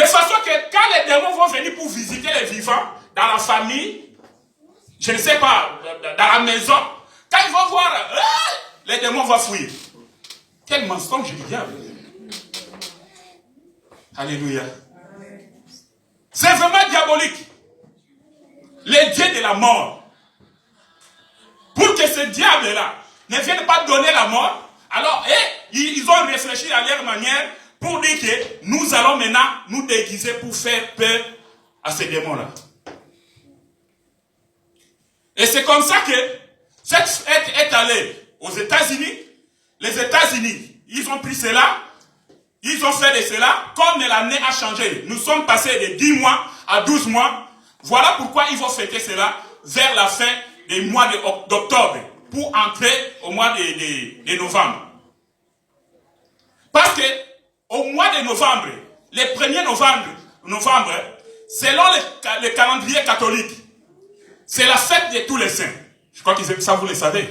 De façon que quand les démons vont venir pour visiter les vivants, dans la famille, je ne sais pas, dans la maison, quand ils vont voir, les démons vont fuir. Quel mensonge du diable. Alléluia. C'est vraiment diabolique. Les dieux de la mort. Pour que ce diable-là ne vienne pas donner la mort, alors ils ont réfléchi à leur manière pour dire que nous allons maintenant nous déguiser pour faire peur à ces démons-là. Et c'est comme ça que cette fête est allée aux États-Unis. Les États-Unis, ils ont pris cela, ils ont fait de cela, comme l'année a changé. Nous sommes passés de 10 mois à 12 mois. Voilà pourquoi ils vont fêter cela vers la fin du mois d'octobre, pour entrer au mois de novembre. Parce que au mois de novembre, le 1er novembre, selon le calendrier catholique, c'est la fête de tous les saints. Je crois que ça vous le savez.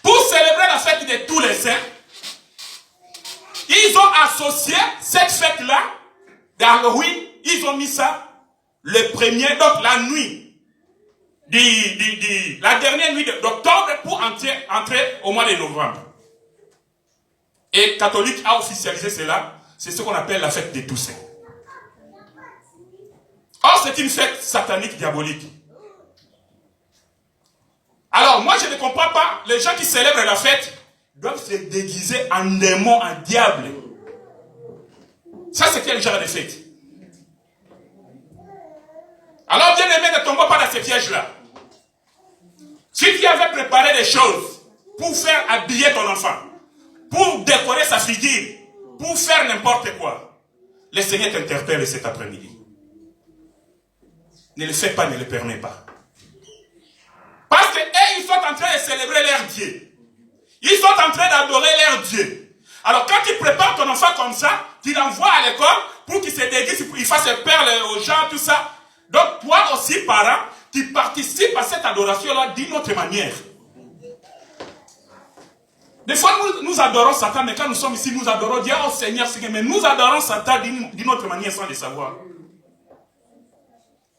Pour célébrer la fête de tous les saints, ils ont associé cette fête-là d'Halloween, ils ont mis ça le 1er, donc la nuit, la dernière nuit d'octobre pour entrer au mois de novembre. Et catholique a officialisé cela, c'est ce qu'on appelle la fête des Toussaint. Or, c'est une fête satanique diabolique. Alors, moi, je ne comprends pas, les gens qui célèbrent la fête doivent se déguiser en démon, en diable. Ça, c'est quel genre de fête? Alors, bien aimé, ne tombons pas dans ces pièges-là. Si tu avais préparé des choses pour faire habiller ton enfant, pour décorer sa figure, pour faire n'importe quoi, le Seigneur t'interpelle cet après-midi. Ne le fais pas, ne le permets pas. Parce que ils sont en train de célébrer leur Dieu. Ils sont en train d'adorer leur Dieu. Alors quand tu prépares ton enfant comme ça, tu l'envoies à l'école pour qu'il se déguise, il fasse peur aux gens, tout ça. Donc toi aussi, parent, tu participes à cette adoration-là d'une autre manière. Des fois, nous adorons Satan, mais quand nous sommes ici, nous adorons Dieu, oh Seigneur, mais nous adorons Satan d'une autre manière sans le savoir.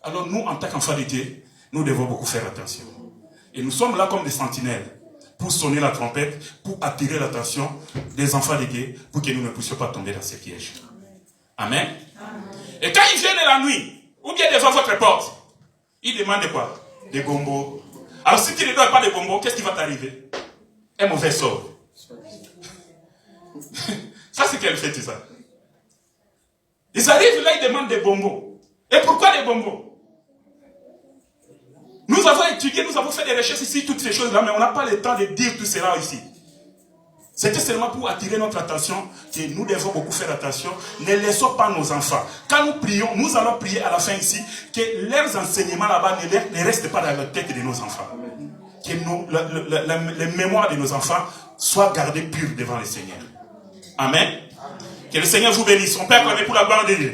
Alors nous, en tant qu'enfants de Dieu, nous devons beaucoup faire attention. Et nous sommes là comme des sentinelles pour sonner la trompette, pour attirer l'attention des enfants de Dieu, pour que nous ne puissions pas tomber dans ces pièges. Amen. Et quand ils viennent la nuit, ou bien devant votre porte, ils demandent quoi? Des bonbons. Alors si tu ne donnes pas de bonbons, qu'est-ce qui va t'arriver? Un mauvais sort. Ça c'est quelle fête ça? Ils arrivent là, ils demandent des bonbons. Et pourquoi des bonbons? Nous avons étudié, nous avons fait des recherches ici, toutes ces choses-là, mais on n'a pas le temps de dire tout cela ici. C'était seulement pour attirer notre attention que nous devons beaucoup faire attention. Ne laissons pas nos enfants. Quand nous prions, nous allons prier à la fin ici, que leurs enseignements là-bas ne restent pas dans la tête de nos enfants. Que les mémoires de nos enfants soient gardées pures devant le Seigneur. Amen. Que le Seigneur vous bénisse. On peut acclamer pour la gloire de Dieu.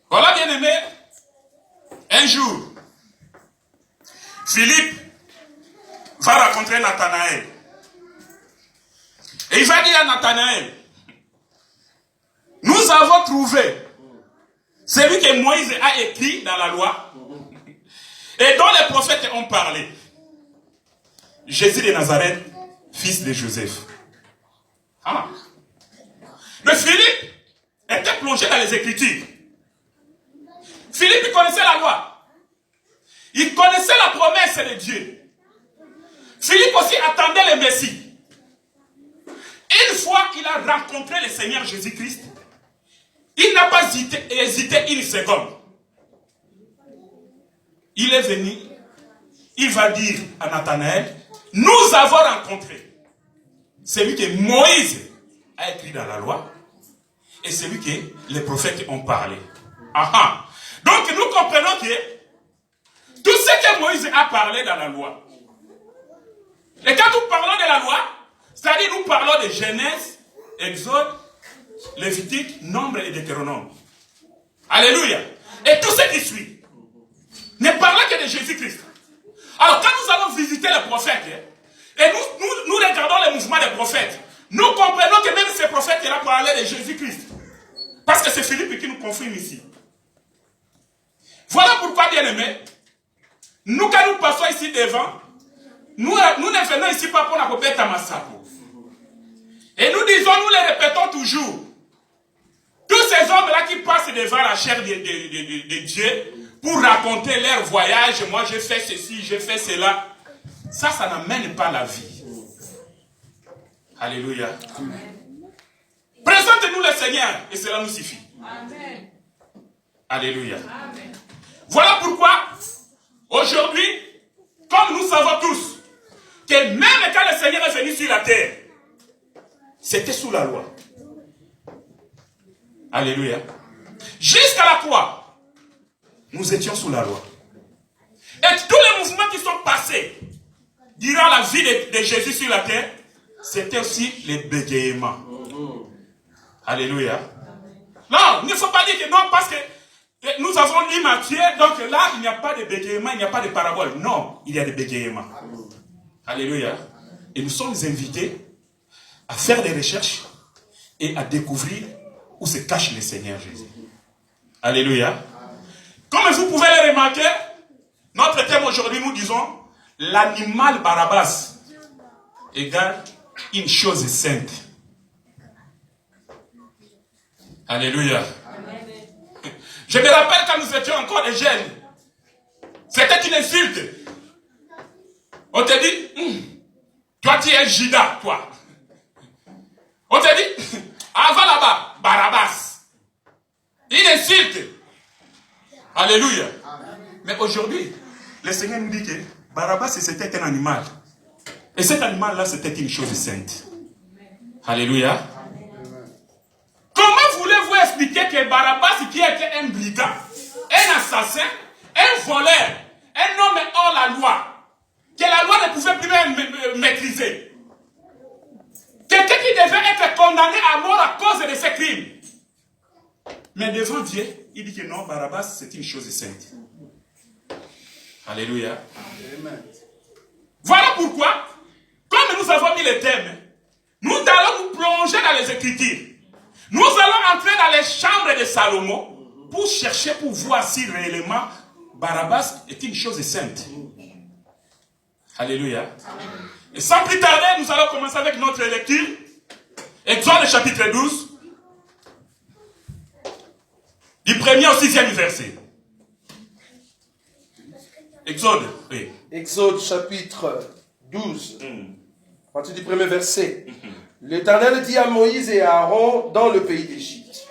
Voilà, bien aimé. Un jour, Philippe va rencontrer Nathanaël. Et il va dire à Nathanaël, nous avons trouvé celui que Moïse a écrit dans la loi et dont les prophètes ont parlé. Jésus de Nazareth, fils de Joseph. Ah. Mais Philippe était plongé dans les Écritures. Philippe connaissait la loi. Il connaissait la promesse de Dieu. Philippe aussi attendait le Messie. Une fois il a rencontré le Seigneur Jésus-Christ, il n'a pas hésité une seconde. Il est venu, il va dire à Nathanaël, nous avons rencontré celui que Moïse a écrit dans la loi et celui que les prophètes ont parlé. Aha. Donc nous comprenons que tout ce que Moïse a parlé dans la loi, et quand nous parlons de la loi, c'est-à-dire nous parlons de Genèse, Exode, Lévitique, Nombre et Deutéronome. Alléluia. Et tout ce qui suit ne parle que de Jésus-Christ. Alors quand nous allons visiter les prophètes, Et nous regardons les mouvements des prophètes. Nous comprenons que même ces prophètes sont là pour parler de Jésus-Christ. Parce que c'est Philippe qui nous confirme ici. Voilà pourquoi, bien-aimés, nous, quand nous passons ici devant, nous ne venons ici pas pour la copette à Massapo. Et nous disons, nous les répétons toujours. Tous ces hommes-là qui passent devant la chair de Dieu pour raconter leur voyage, moi j'ai fait ceci, j'ai fait cela, ça n'amène pas la vie. Alléluia. Présente-nous le Seigneur et cela nous suffit. Amen. Alléluia. Amen. Voilà pourquoi, aujourd'hui, comme nous savons tous, que même quand le Seigneur est venu sur la terre, c'était sous la loi. Alléluia. Jusqu'à la croix, nous étions sous la loi. Et tous les mouvements qui sont passés durant la vie de Jésus sur la terre, c'était aussi les bégayements. Alléluia. Non, il ne faut pas dire que non, parce que nous avons lu Matthieu, donc là, il n'y a pas de bégayement, il n'y a pas de parabole. Non, il y a des bégayements. Alléluia. Et nous sommes invités à faire des recherches et à découvrir où se cache le Seigneur Jésus. Alléluia. Comme vous pouvez le remarquer, notre thème aujourd'hui, nous disons, l'animal Barabbas égale une chose sainte. Alléluia. Je me rappelle quand nous étions encore des jeunes, c'était une insulte. On te dit, toi tu es Judas, toi. On te dit, avant là-bas, Barabbas. Une insulte. Alléluia. Mais aujourd'hui, le Seigneur nous dit que Barabbas c'était un animal. Et cet animal-là, c'était une chose sainte. Alléluia. Comment voulez-vous expliquer que Barabbas, qui était un brigand, un assassin, un voleur, un homme hors la loi, que la loi ne pouvait plus maîtriser, quelqu'un qui devait être condamné à mort à cause de ses crimes, mais devant Dieu, il dit que non, Barabbas, c'est une chose sainte. Alléluia. Amen. Voilà pourquoi, comme nous avons mis le thème, nous allons nous plonger dans les Écritures. Nous allons entrer dans les chambres de Salomon pour chercher, pour voir si réellement Barabbas est une chose sainte. Alléluia. Et sans plus tarder, nous allons commencer avec notre lecture. Exode chapitre 12. Du 1er au 6e verset. Exode, oui. Exode chapitre 12. À partir du 1er verset. L'Éternel dit à Moïse et à Aaron dans le pays d'Égypte.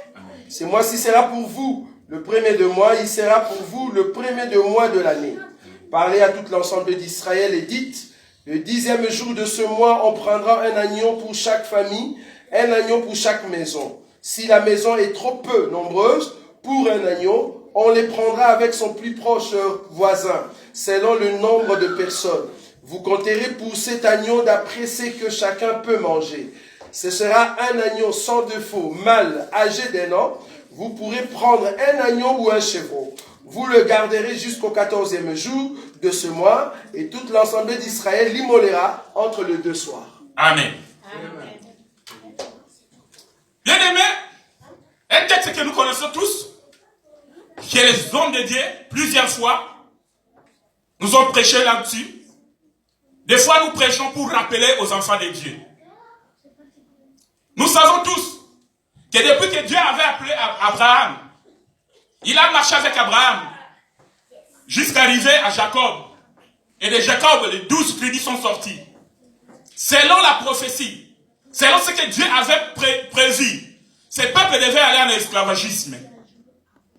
Ce mois-ci sera pour vous le premier de mois, il sera pour vous le premier de mois de l'année. Parlez à tout l'ensemble d'Israël et dites, le 10e jour de ce mois, on prendra un agneau pour chaque famille, un agneau pour chaque maison. Si la maison est trop peu nombreuse pour un agneau, on les prendra avec son plus proche voisin, selon le nombre de personnes. Vous compterez pour cet agneau d'après ce que chacun peut manger. Ce sera un agneau sans défaut, mâle, âgé d'1 an. Vous pourrez prendre un agneau ou un chevreau. Vous le garderez jusqu'au 14e jour de ce mois, et toute l'assemblée d'Israël l'immolera entre les 2 soirs. Amen. Amen. Bien-aimés, un texte que nous connaissons tous, qui est les hommes de Dieu, plusieurs fois, nous ont prêché là-dessus. Des fois, nous prêchons pour rappeler aux enfants de Dieu. Nous savons tous que depuis que Dieu avait appelé Abraham, il a marché avec Abraham jusqu'à arriver à Jacob. Et de Jacob, les 12 tribus sont sortis. Selon la prophétie, selon ce que Dieu avait prévu, ces peuples devaient aller en esclavagisme.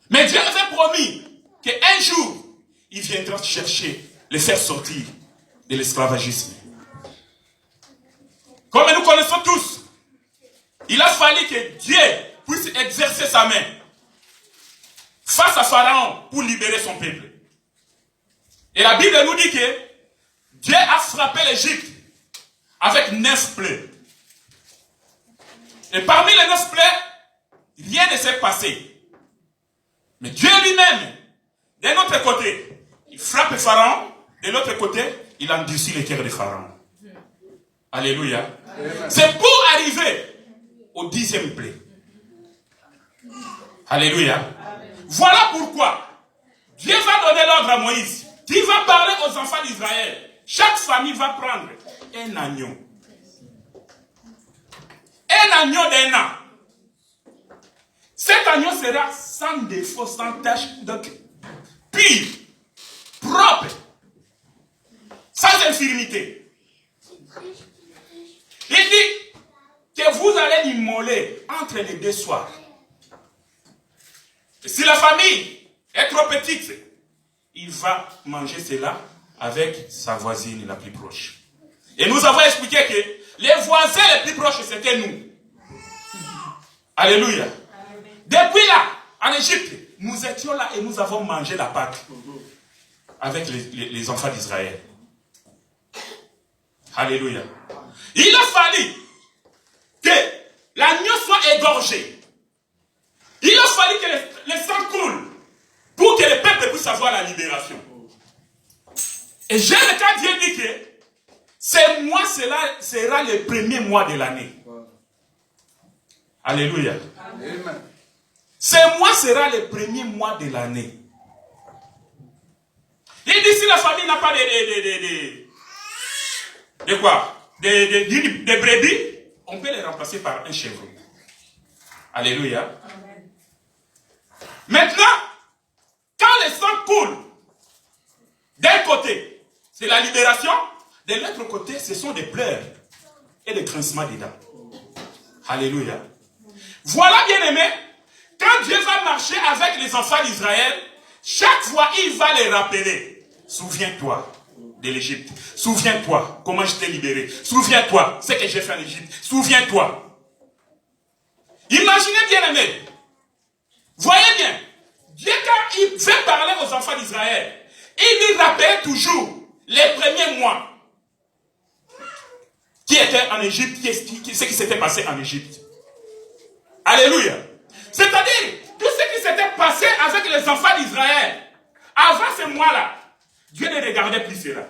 Mais Dieu avait promis qu'un jour, il viendra chercher, les faire sortir de l'esclavagisme. Comme nous connaissons tous, il a fallu que Dieu puisse exercer sa main face à Pharaon pour libérer son peuple. Et la Bible nous dit que Dieu a frappé l'Égypte avec 9 plaies. Et parmi les 9 plaies, rien ne s'est passé. Mais Dieu lui-même, d'un autre côté, il frappe Pharaon, de l'autre côté, il endurcit le cœur de Pharaon. Alléluia. C'est pour arriver au 10e blé. Alléluia. Voilà pourquoi Dieu va donner l'ordre à Moïse. Tu vas parler aux enfants d'Israël. Chaque famille va prendre un agneau. Un agneau d'un an. Cet agneau sera sans défaut, sans tache, donc pur, propre, sans infirmité. Il dit que vous allez l'immoler entre les deux soirs. Et si la famille est trop petite, il va manger cela avec sa voisine la plus proche. Et nous avons expliqué que les voisins les plus proches, c'était nous. Alléluia. Depuis là, en Égypte, nous étions là et nous avons mangé la Pâque avec les enfants d'Israël. Alléluia. Il a fallu que l'agneau soit égorgé. Il a fallu que le sang coule pour que le peuple puisse avoir la libération. Et j'aime quand Dieu dit que ce mois sera le premier mois de l'année. Alléluia. Amen. Ce mois sera le premier mois de l'année. Il dit si la famille n'a pas de quoi? De brebis, on peut les remplacer par un chèvre. Alléluia. Amen. Maintenant, quand le sang coule, d'un côté, c'est la libération, de l'autre côté, ce sont des pleurs et des grincements des dents. Alléluia. Voilà, bien aimé, quand Dieu va marcher avec les enfants d'Israël, chaque fois il va les rappeler. Souviens-toi de l'Égypte. Souviens-toi comment je t'ai libéré. Souviens-toi ce que j'ai fait en Égypte. Souviens-toi. Imaginez, bien aimé. Voyez bien. Dieu, quand il veut parler aux enfants d'Israël, il lui rappelle toujours les premiers mois qui étaient en Égypte, ce qui s'était passé en Égypte. Alléluia. C'est-à-dire, tout ce qui s'était passé avec les enfants d'Israël, avant ce mois-là, Dieu ne regardait plus cela.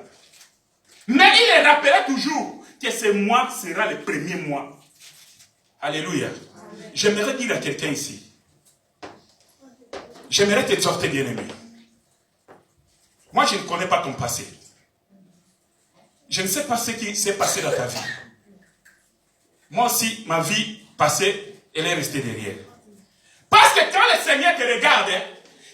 Mais il les rappelait toujours que ce mois sera le premier mois. Alléluia. J'aimerais dire à quelqu'un ici, j'aimerais t'exhorter, bien-aimé. Moi, je ne connais pas ton passé. Je ne sais pas ce qui s'est passé dans ta vie. Moi aussi, ma vie passée, elle est restée derrière. Parce que quand le Seigneur te regarde,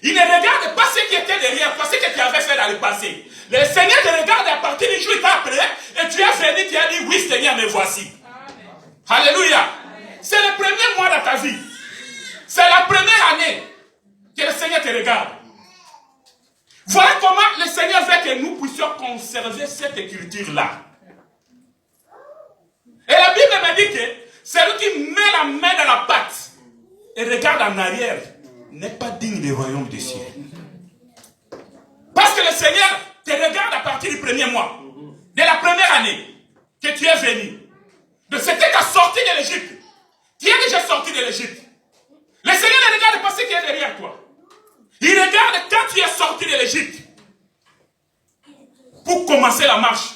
il ne regarde pas ce qui était derrière toi, ce que tu avais fait dans le passé. Le Seigneur te regarde à partir du jour où il t'a appelé, et tu es venu, tu as dit, oui Seigneur, me voici. Amen. Alléluia. C'est le premier mois de ta vie. C'est la première année que le Seigneur te regarde. Voilà comment le Seigneur veut que nous puissions conserver cette écriture-là. Et la Bible me dit que celui qui met la main dans la pâte et regarde en arrière n'est pas digne du royaume des cieux. Parce que le Seigneur te regarde à partir du premier mois, de la première année que tu es venu. De c'était ta sortie de l'Égypte. Tu es déjà sorti de l'Égypte. Le Seigneur ne regarde pas ce qui est derrière toi. Il regarde quand tu es sorti de l'Égypte pour commencer la marche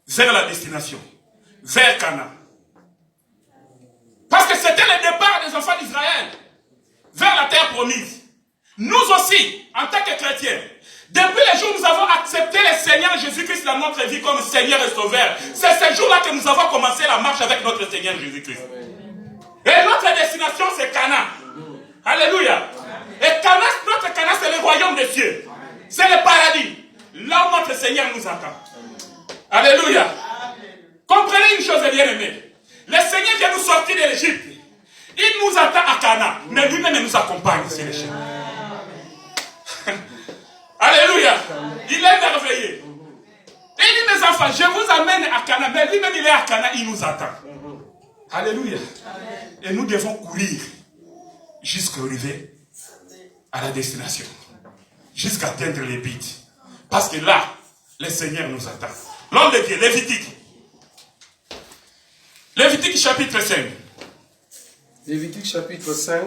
vers la destination, vers Canaan. Parce que c'était le départ des enfants d'Israël vers la terre promise. Nous aussi, en tant que chrétiens, depuis le jour où nous avons accepté le Seigneur Jésus-Christ dans notre vie comme Seigneur et Sauveur, c'est ce jour-là que nous avons commencé la marche avec notre Seigneur Jésus-Christ. Et notre destination, c'est Canaan. Alléluia. Et Canaan, notre Canaan, c'est le royaume des cieux. C'est le paradis. Là où notre Seigneur nous attend. Alléluia. Comprenez une chose, bien aimée. Le Seigneur vient nous sortir de l'Égypte. Il nous attend à Canaan. Mais lui-même nous accompagne sur l'Égypte. Alléluia. Il est merveilleux. Et il dit, mes enfants, je vous amène à Canaan. Mais lui-même, il est à Canaan, il nous attend. Alléluia. Et nous devons courir jusqu'à arriver à la destination. Jusqu'à atteindre les buts. Parce que là, le Seigneur nous attend. L'homme de Dieu, Lévitique. Lévitique chapitre 5. Lévitique chapitre 5.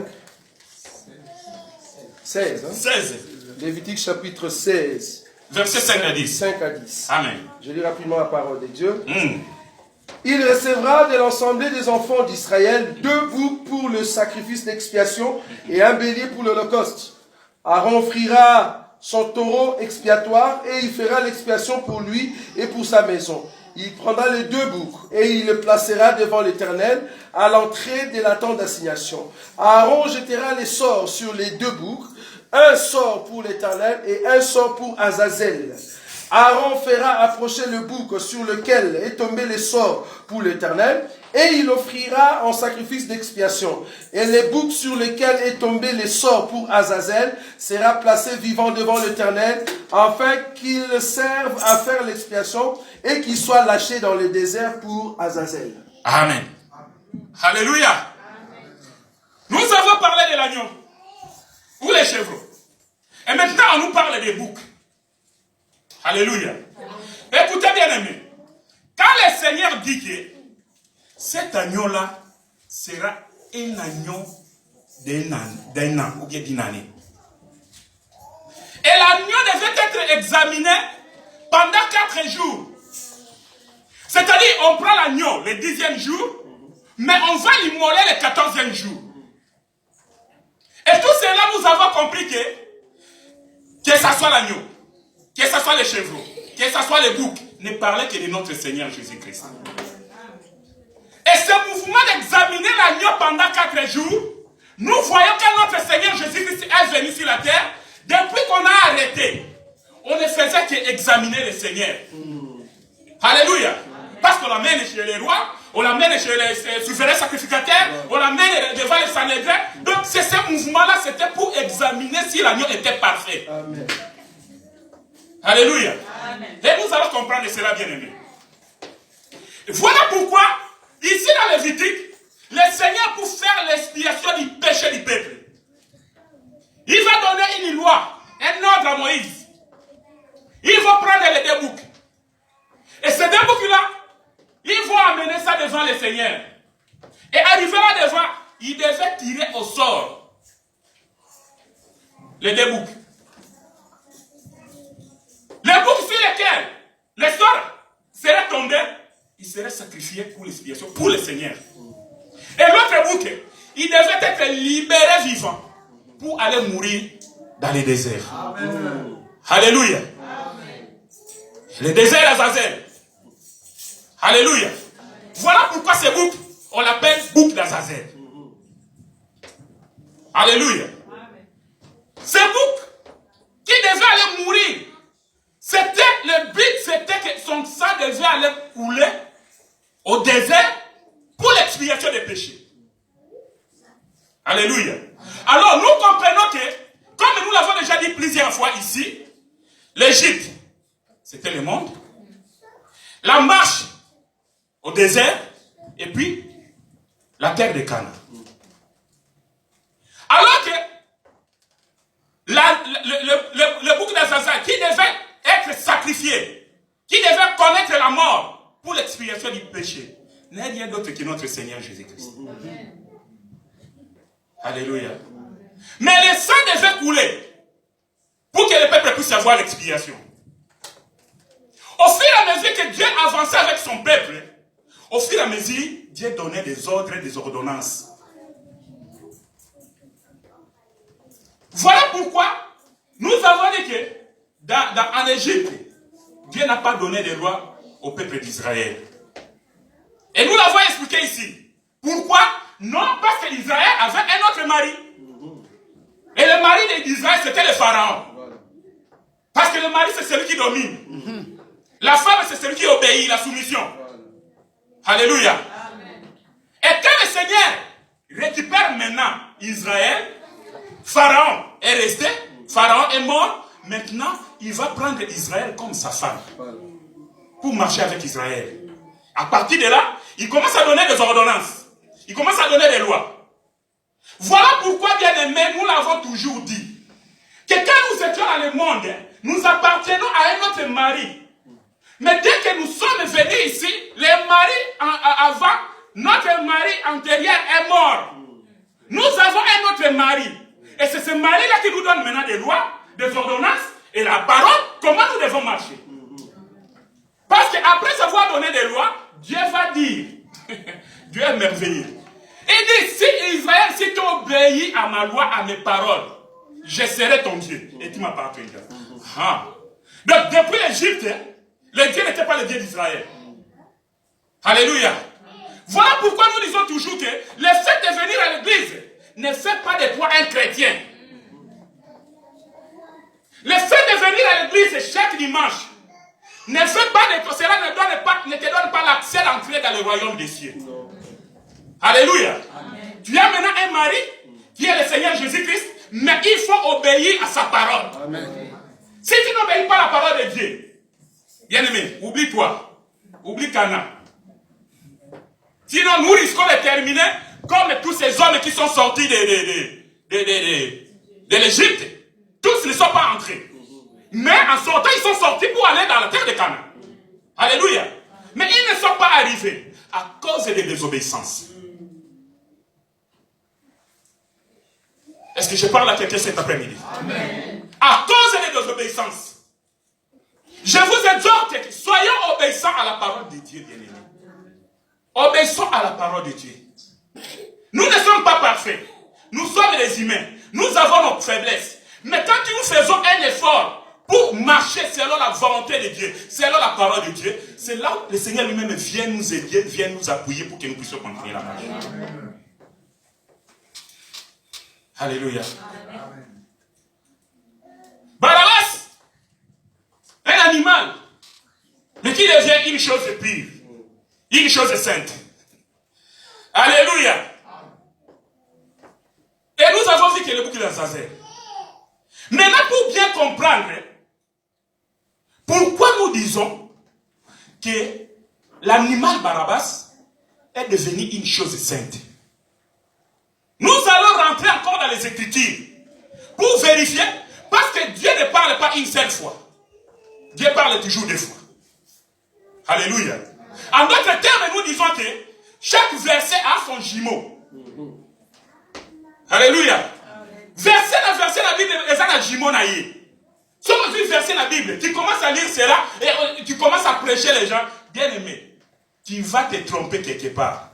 16. Hein? 16. Lévitique chapitre 16. Verset 5 à 10. 5 à 10. Amen. Je lis rapidement la parole de Dieu. Il recevra de l'ensemble des enfants d'Israël 2 boucs pour le sacrifice d'expiation et un bélier pour l'holocauste. Aaron offrira son taureau expiatoire et il fera l'expiation pour lui et pour sa maison. Il prendra les 2 boucs et il le placera devant l'Éternel à l'entrée de la tente d'assignation. Aaron jettera les sorts sur les 2 boucs, un sort pour l'Éternel et un sort pour Azazel. Aaron fera approcher le bouc sur lequel est tombé le sort pour l'Éternel et il offrira en sacrifice d'expiation. Et le bouc sur lequel est tombé le sort pour Azazel sera placé vivant devant l'Éternel afin qu'il serve à faire l'expiation et qu'il soit lâché dans le désert pour Azazel. Amen. Alléluia. Nous avons parlé de l'agneau ou les chevreaux. Et maintenant, on nous parle des boucs. Alléluia. Écoutez bien aimé. Quand le Seigneur dit que cet agneau-là sera un agneau d'un an ou bien d'une année. Et l'agneau devait être examiné pendant 4 jours. C'est-à-dire, on prend l'agneau le 10e jour, mais on va l'immoler le 14e jour. Et tout cela, nous avons compris que ce soit l'agneau, que ce soit les chevreaux, que ce soit les boucs, ne parlait que de notre Seigneur Jésus-Christ. Et ce mouvement d'examiner l'agneau pendant 4 jours, nous voyons que notre Seigneur Jésus-Christ est venu sur la terre. Depuis qu'on a arrêté, on ne faisait qu'examiner le Seigneur. Alléluia. Parce qu'on l'amène chez les rois, on l'amène chez les souverains sacrificateurs, on l'amène devant les Sanhédrins. Donc ce mouvement-là, c'était pour examiner si l'agneau était parfait. Amen. Alléluia. Amen. Et nous allons comprendre cela, bien aimé. Voilà pourquoi, ici dans Lévitique, le Seigneur, pour faire l'expiation du péché du peuple, il va donner une loi, un ordre à Moïse. Il va prendre les 2 boucs. Et ces 2 boucs-là, ils vont amener ça devant le Seigneur. Et arrivé là devant, il devait tirer au sort les 2 boucs. Les boucs sur lesquels les sorts seraient tombés, ils seraient sacrifiés pour l'expiation, pour le Seigneur. Et l'autre bouc, il devait être libéré vivant pour aller mourir dans les déserts. Amen. Alléluia. Amen. Le désert d'Azazel. Alléluia. Voilà pourquoi ce bouc, on l'appelle bouc d'Azazel. Alléluia. Ce bouc qui devait aller mourir, le but c'était que son sang devait aller couler au désert pour l'expiation des péchés. Alléluia. Alors nous comprenons que, comme nous l'avons déjà dit plusieurs fois ici, l'Égypte, c'était le monde. La marche au désert, et puis la terre de Canaan. Alors que le bouc d'Azazel qui devait être sacrifié, qui devait connaître la mort pour l'expiation du péché, n'est rien d'autre que notre Seigneur Jésus-Christ. Alléluia. Mais le sang devait couler pour que le peuple puisse avoir l'expiation. Au fur et à mesure que Dieu avançait avec son peuple, au fur et à mesure, Dieu donnait des ordres et des ordonnances. Voilà pourquoi nous avons dit que en Égypte, Dieu n'a pas donné de loi au peuple d'Israël. Et nous l'avons expliqué ici. Pourquoi? Non, parce qu'Israël avait un autre mari. Et le mari d'Israël, c'était le pharaon. Parce que le mari, c'est celui qui domine. La femme, c'est celui qui obéit, la soumission. Alléluia. Amen. Et quand le Seigneur récupère maintenant Israël, Pharaon est resté, Pharaon est mort, maintenant il va prendre Israël comme sa femme pour marcher avec Israël. À partir de là, il commence à donner des ordonnances, il commence à donner des lois. Voilà pourquoi, bien aimé, nous l'avons toujours dit, que quand nous étions dans le monde, nous appartenons à un autre mari. Mais dès que nous sommes venus ici, le mari avant, notre mari antérieur est mort. Nous avons un autre mari. Et c'est ce mari-là qui nous donne maintenant des lois, des ordonnances et la parole, comment nous devons marcher. Parce qu'après avoir donné des lois, Dieu va dire, Dieu est merveilleux. Il dit, si Israël, si tu obéis à ma loi, à mes paroles, je serai ton Dieu et tu m'appartiendras. Donc, depuis l'Égypte, le Dieu n'était pas le Dieu d'Israël. Alléluia. Voilà pourquoi nous disons toujours que le fait de venir à l'église ne fait pas de toi un chrétien. Le fait de venir à l'église chaque dimanche ne fait pas de toi, cela ne te donne pas l'accès d'entrer dans le royaume des cieux. Alléluia. Amen. Tu as maintenant un mari qui est le Seigneur Jésus-Christ, mais il faut obéir à sa parole. Amen. Si tu n'obéis pas à la parole de Dieu, bien-aimé, oublie-toi. Oublie Cana. Sinon, nous risquons de terminer comme tous ces hommes qui sont sortis de l'Égypte. Tous ne sont pas entrés. Mais en sortant, ils sont sortis pour aller dans la terre de Canaan. Alléluia. Mais ils ne sont pas arrivés à cause de désobéissance. Est-ce que je parle à quelqu'un cet après-midi? Amen. À cause de désobéissance. Je vous exhorte, soyons obéissants à la parole de Dieu, bien-aimés. Obéissons à la parole de Dieu. Nous ne sommes pas parfaits. Nous sommes des humains. Nous avons nos faiblesses. Mais quand nous faisons un effort pour marcher selon la volonté de Dieu, selon la parole de Dieu, c'est là où le Seigneur lui-même vient nous aider, vient nous appuyer pour que nous puissions continuer la marche. Alléluia. Amen. Barabbas, un animal, mais qui devient une chose pure, une chose sainte. Alléluia. Et nous avons vu que le bouc d'Azazel. Maintenant, pour bien comprendre, pourquoi nous disons que l'animal Barabbas est devenu une chose sainte. Nous allons rentrer encore dans les Écritures pour vérifier, parce que Dieu ne parle pas une seule fois. Dieu parle toujours deux fois. Alléluia. En d'autres termes, nous disons que chaque verset a son jumeau. Alléluia. Verset dans verset la Bible, il y a un jumeau naïe. Si on dit verset dans la Bible, tu commences à lire cela et tu commences à prêcher les gens, bien aimé, tu vas te tromper quelque part.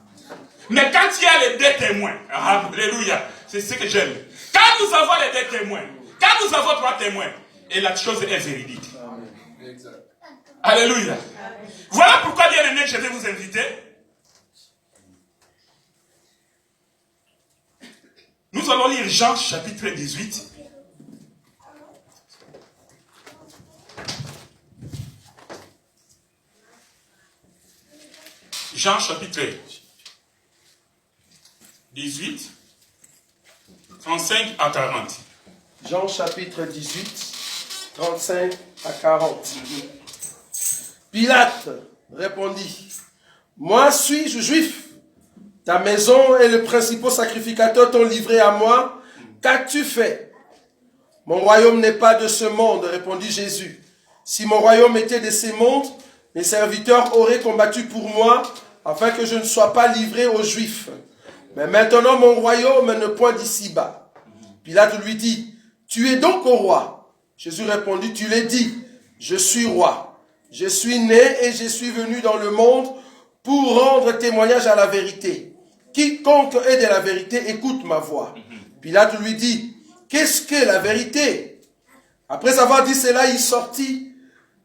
Mais quand il y a les deux témoins, alléluia, c'est ce que j'aime. Quand nous avons les deux témoins, quand nous avons trois témoins, et la chose est véridique. Alléluia. Voilà pourquoi, bien aimé, je vais vous inviter. Nous allons lire Jean chapitre 18. Jean chapitre 18, 35 à 40. Jean chapitre 18, 35 à 40. Pilate répondit, moi suis-je juif? Ta maison et les principaux sacrificateurs t'ont livré à moi. Qu'as-tu fait? Mon royaume n'est pas de ce monde, répondit Jésus. Si mon royaume était de ce monde, mes serviteurs auraient combattu pour moi, afin que je ne sois pas livré aux Juifs. Mais maintenant mon royaume ne point d'ici-bas. Pilate lui dit, tu es donc au roi? Jésus répondit, tu l'as dit, je suis roi. Je suis né et je suis venu dans le monde pour rendre témoignage à la vérité. Quiconque est de la vérité, écoute ma voix. Pilate lui dit, qu'est-ce que la vérité? Après avoir dit cela, il sortit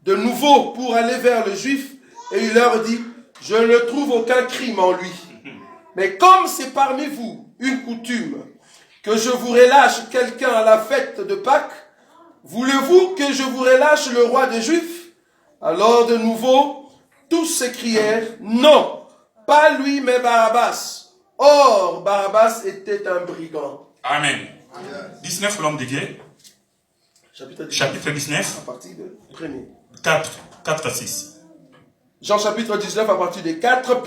de nouveau pour aller vers les Juifs et il leur dit, je ne trouve aucun crime en lui. Mais comme c'est parmi vous une coutume que je vous relâche quelqu'un à la fête de Pâques, voulez-vous que je vous relâche le roi des Juifs? Alors de nouveau, tous s'écrièrent, non, pas lui mais Barabbas. Or, Barabbas était un brigand. Amen. 19, l'homme de Dieu. Chapitre 19. À partir de 1er. 4 à 6. Jean chapitre 19 à partir de 4.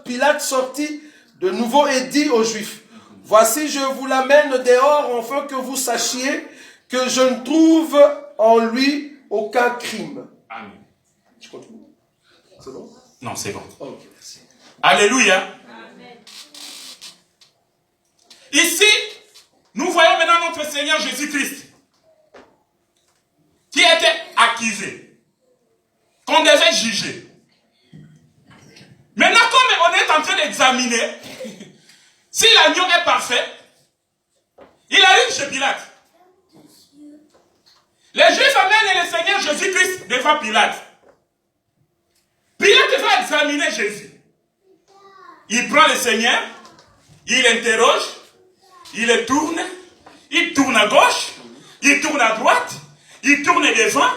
Pilate sortit de nouveau et dit aux Juifs, voici je vous l'amène dehors afin que vous sachiez que je ne trouve en lui aucun crime. Amen. Je continue. C'est bon? Non, c'est bon. Ok, merci. Alléluia. Amen. Ici, nous voyons maintenant notre Seigneur Jésus-Christ qui était accusé, qu'on devait juger. en train d'examiner si l'agneau est parfait, il arrive chez Pilate. Les Juifs amènent le Seigneur Jésus-Christ devant Pilate. Pilate va examiner Jésus. Il prend le Seigneur, il interroge, il le tourne, il tourne à gauche, il tourne à droite, il tourne devant,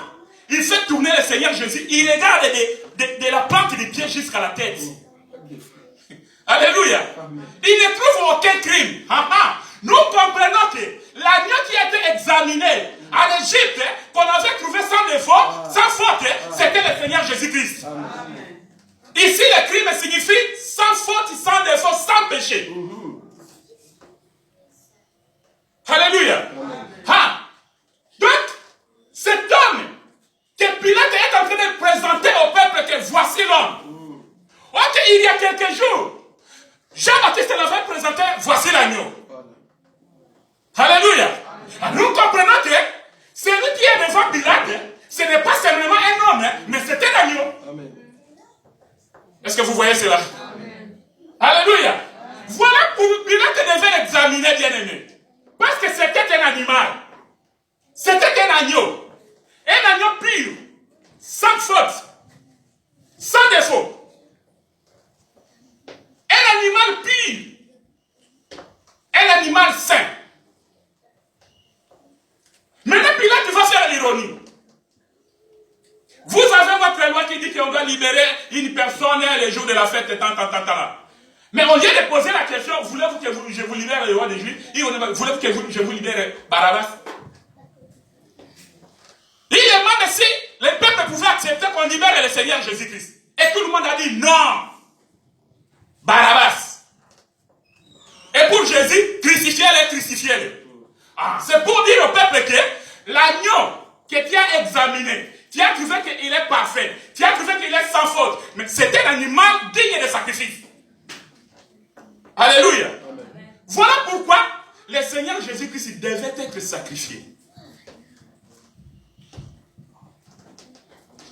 il fait tourner le Seigneur Jésus, il regarde de la plante des pieds jusqu'à la tête. Alléluia. Il ne trouve aucun crime. Nous comprenons que l'agneau qui a été examiné en Égypte, qu'on avait trouvé sans défaut, sans faute, c'était le Seigneur Jésus-Christ. Ici, le crime signifie sans faute, sans défaut, sans péché. Alléluia. Donc, cet homme que Pilate est en train de présenter au peuple que voici l'homme. Ok, il y a quelques jours, Jean-Baptiste l'avait présenté, voici l'agneau. Alléluia. Nous comprenons que celui qui est devant Pilate, ce n'est pas simplement un homme, mais c'est un agneau. Est-ce que vous voyez cela? Amen. Alléluia. Voilà pour Pilate devait l'examiner, bien-aimé. Parce que c'était un animal. C'était un agneau. Un agneau pur, sans faute, sans défaut. Un animal pur. Un animal saint. Maintenant, Pilate va faire l'ironie. Vous avez votre loi qui dit qu'on doit libérer une personne le jour de la fête, Mais au lieu de poser la question, voulez-vous que je vous libère le roi des Juifs? Voulez-vous que je vous libère Barabbas? Il demande si le peuple pouvait accepter qu'on libère le Seigneur Jésus-Christ. Et tout le monde a dit non. Barabbas. Et pour Jésus, crucifiez-le, crucifiez-le. C'est pour dire au peuple que l'agneau que tu as examiné, tu as trouvé qu'il est parfait, tu as trouvé qu'il est sans faute, mais c'est un animal digne de sacrifice. Alléluia. Amen. Voilà pourquoi le Seigneur Jésus-Christ devait être sacrifié.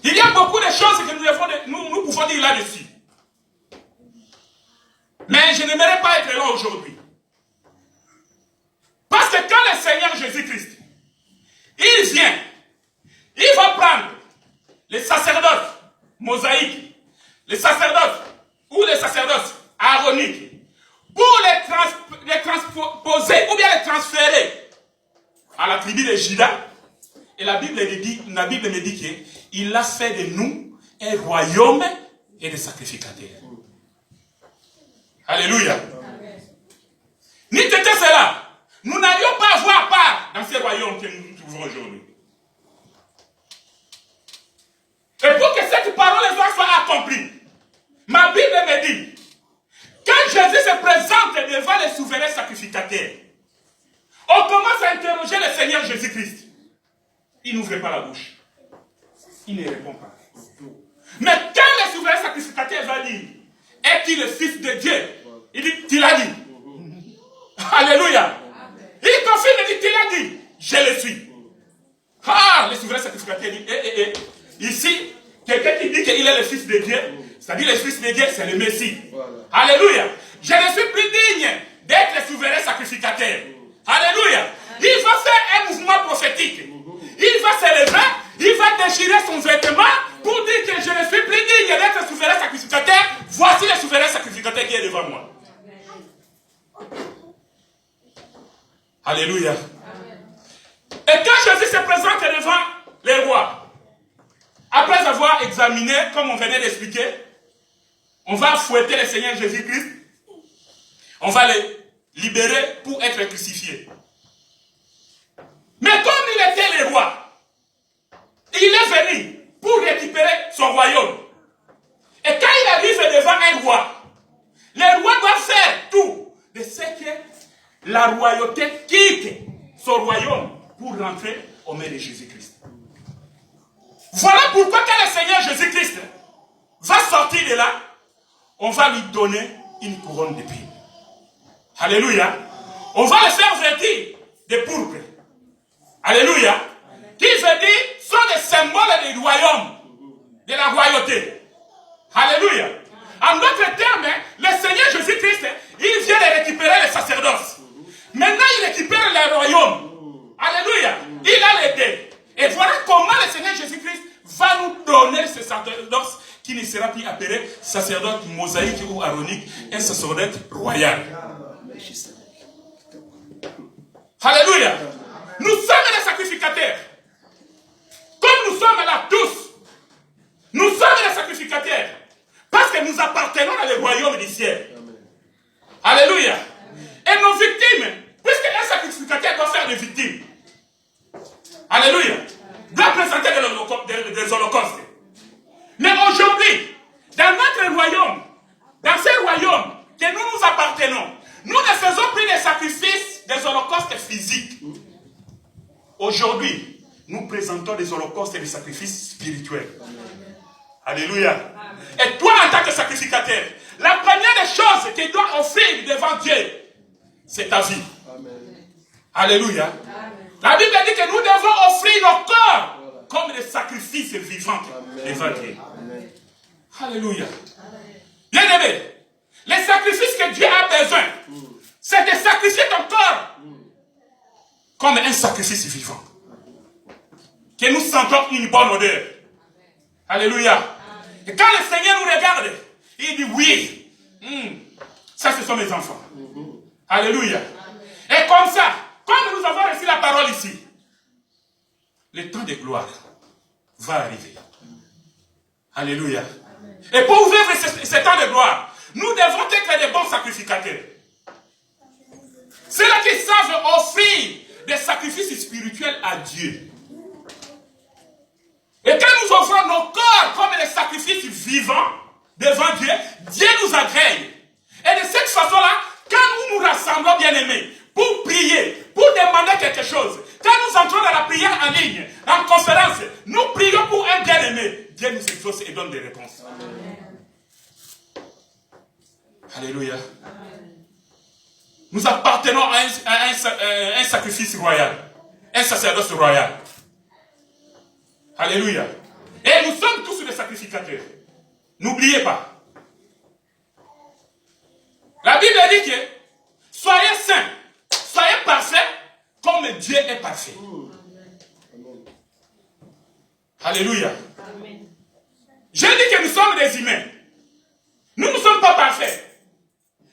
Il y a beaucoup de choses que nous pouvons dire là-dessus. Mais je n'aimerais pas être là aujourd'hui. Parce que quand le Seigneur Jésus-Christ, il vient, il va prendre les sacerdotes mosaïques, les sacerdotes ou les sacerdotes aaroniques, pour les transposer ou bien les transférer à la tribu de Juda. Et la Bible me dit qu'il a fait de nous un royaume et des sacrificateurs. Alléluia. Ni c'était cela, nous n'allions pas avoir part dans ce royaume que nous trouvons aujourd'hui. Et pour que cette parole soit accomplie, ma Bible me dit, quand Jésus se présente devant les souverains sacrificateurs, on commence à interroger le Seigneur Jésus-Christ. Il n'ouvre pas la bouche. Il ne répond pas. Mais quand le souverain sacrificateur va dire, est-il le Fils de Dieu? Il dit, tu l'as dit. Alléluia. Il confirme, il dit, tu l'as dit. Je le suis. Le souverain sacrificateur dit, ici, quelqu'un qui dit qu'il est le Fils de Dieu, c'est-à-dire le Fils de Dieu, c'est le Messie. Voilà. Alléluia. Je ne suis plus digne d'être le souverain sacrificateur. Alléluia. Il va faire un mouvement prophétique. Il va se lever, il va déchirer son vêtement pour dire que je ne suis plus digne d'être souverain sacrificateur. Voici le souverain sacrificateur qui est devant moi. Alléluia. Et quand Jésus se présente devant les rois, après avoir examiné, comme on venait d'expliquer, on va fouetter le Seigneur Jésus-Christ, on va le libérer pour être crucifié. Mais comme il était le roi, il est venu pour récupérer son royaume. Et quand il arrive devant un roi, le roi doit faire tout de ce que la royauté quitte son royaume pour rentrer au mains de Jésus-Christ. Voilà pourquoi quand le Seigneur Jésus-Christ va sortir de là, on va lui donner une couronne d'épines. Alléluia. On va le faire vêtir de pourpre. Alléluia. Qui veut dire, sont des symboles du royaume, de la royauté. Alléluia. En d'autres termes, le Seigneur sacerdoce qui ne sera plus appelé sacerdoce mosaïque ou aronique, un sacerdoce royal. Alléluia. Nous sommes les sacrificateurs. Comme nous sommes là tous, nous sommes les sacrificateurs. Parce que nous appartenons à le royaume du ciel. Alléluia. Et nos victimes, puisqu'un sacrificateur doit faire des victimes. Alléluia. Doit présenter des holocaustes. Mais aujourd'hui, dans notre royaume, dans ce royaume que nous nous appartenons, nous ne faisons plus des sacrifices, des holocaustes physiques. Aujourd'hui, nous présentons des holocaustes et des sacrifices spirituels. Alléluia. Et toi, en tant que sacrificateur, la première des choses que tu dois offrir devant Dieu, c'est ta vie. Amen. Alléluia. Amen. La Bible dit que nous devons offrir nos corps comme des sacrifices vivants devant Dieu. Alléluia. Bien aimé, les sacrifices que Dieu a besoin, c'est de sacrifier ton corps comme un sacrifice vivant. Que nous sentons une bonne odeur. Alléluia. Et quand le Seigneur nous regarde, il dit oui, ça ce sont mes enfants. Alléluia. Et comme ça, comme nous avons reçu la parole ici, le temps de gloire va arriver. Alléluia. Et pour vivre ce temps de gloire, nous devons être des bons sacrificateurs. Ceux-là qui savent offrir des sacrifices spirituels à Dieu. Et quand nous offrons nos corps comme des sacrifices vivants devant Dieu, Dieu nous agrée. Et de cette façon-là, quand nous nous rassemblons, bien-aimés, pour prier, pour demander quelque chose, quand nous entrons dans la prière en ligne, en conférence, nous prions pour un bien-aimé, Dieu nous exauce et donne des réponses. Amen. Alléluia. Amen. Nous appartenons à un sacrifice royal, un sacerdoce royal. Alléluia. Et nous sommes tous des sacrificateurs. N'oubliez pas. La Bible dit que soyez saints, soyez parfaits comme Dieu est parfait. Alléluia. Amen. Je dis que nous sommes des humains. Nous ne sommes pas parfaits.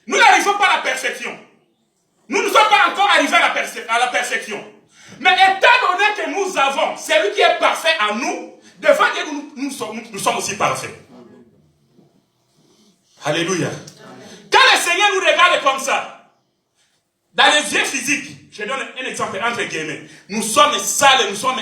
Nous n'arrivons pas à la perfection. Nous ne sommes pas encore arrivés à la perfection. Mais étant donné que nous avons celui qui est parfait en nous, devant Dieu, nous sommes aussi parfaits. Alléluia. Quand le Seigneur nous regarde comme ça, dans les yeux physiques, je donne un exemple entre guillemets, nous sommes sales, nous sommes